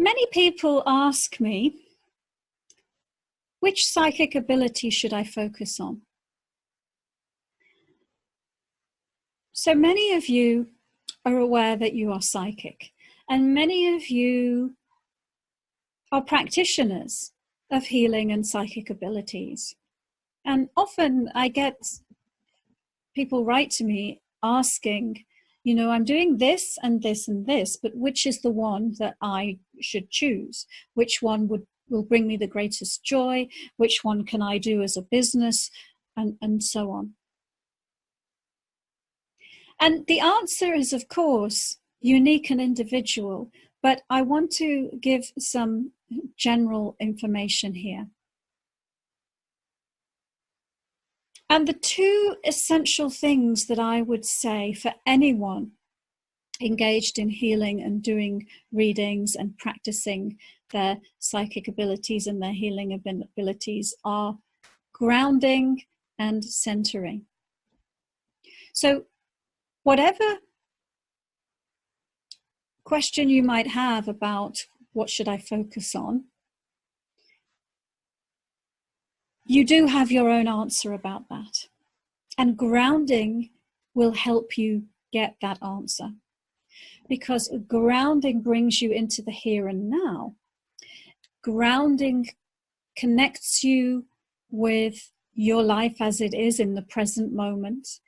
Many people ask me, which psychic ability should I focus on? So many of you are aware that you are psychic, and many of you are practitioners of healing and psychic abilities. And often I get people write to me asking, you know, I'm doing this and this and this, but which is the one that I should choose? Which one will bring me the greatest joy? Which one can I do as a business? And so on. And the answer is, of course, unique and individual, but I want to give some general information here. And the two essential things that I would say for anyone engaged in healing and doing readings and practicing their psychic abilities and their healing abilities are grounding and centering. So whatever question you might have about what should I focus on, you do have your own answer about that. And grounding will help you get that answer. Because grounding brings you into the here and now. Grounding connects you with your life as it is in the present moment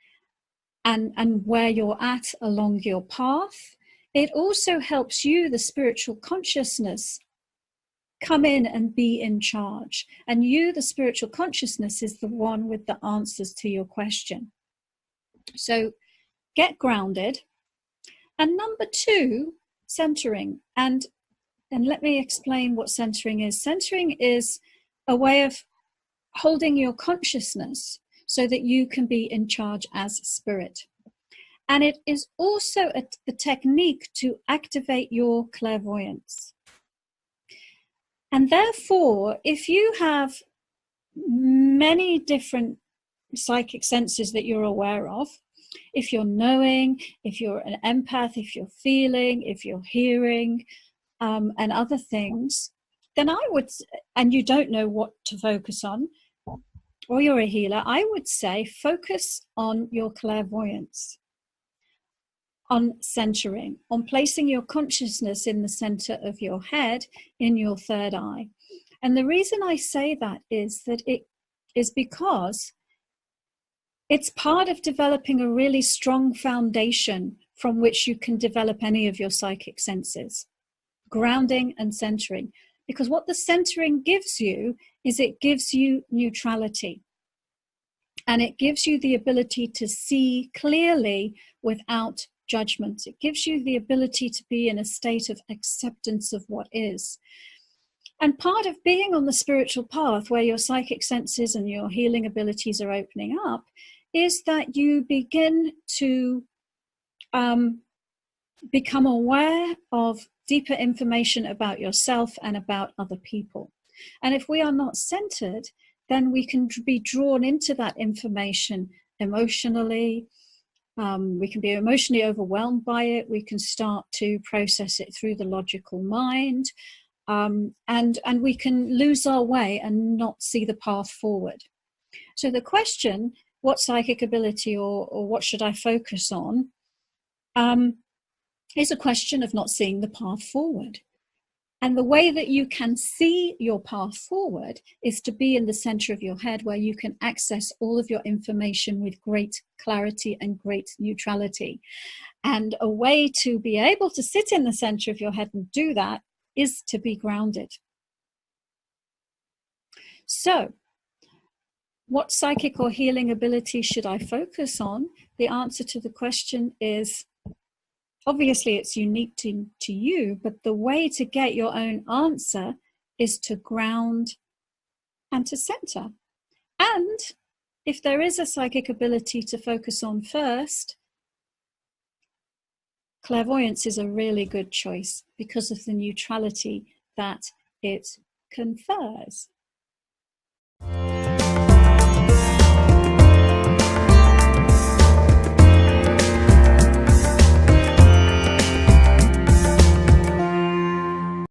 and where you're at along your path. It also helps you, the spiritual consciousness, come in and be in charge. And you, the spiritual consciousness, is the one with the answers to your question. So get grounded. And number two, centering. And let me explain what centering is. Centering is a way of holding your consciousness so that you can be in charge as spirit. And it is also the technique to activate your clairvoyance. And therefore, if you have many different psychic senses that you're aware of, if you're knowing, if you're an empath, if you're feeling, if you're hearing, and other things, then I would, and you don't know what to focus on, or you're a healer, I would say focus on your clairvoyance, on centering, on placing your consciousness in the center of your head, in your third eye. And the reason I say that is that it is because it's part of developing a really strong foundation from which you can develop any of your psychic senses, grounding and centering. Because what the centering gives you is it gives you neutrality. And it gives you the ability to see clearly without judgment. It gives you the ability to be in a state of acceptance of what is. And part of being on the spiritual path where your psychic senses and your healing abilities are opening up is that you begin to become aware of deeper information about yourself and about other people. And if we are not centered, then we can be drawn into that information emotionally. We can be emotionally overwhelmed by it. We can start to process it through the logical mind. And we can lose our way and not see the path forward. So the question, what psychic ability or what should I focus on, is a question of not seeing the path forward. And the way that you can see your path forward is to be in the center of your head where you can access all of your information with great clarity and great neutrality. And a way to be able to sit in the center of your head and do that is to be grounded. So, what psychic or healing ability should I focus on? The answer to the question is, obviously it's unique to you, but the way to get your own answer is to ground and to center. And if there is a psychic ability to focus on first, clairvoyance is a really good choice because of the neutrality that it confers.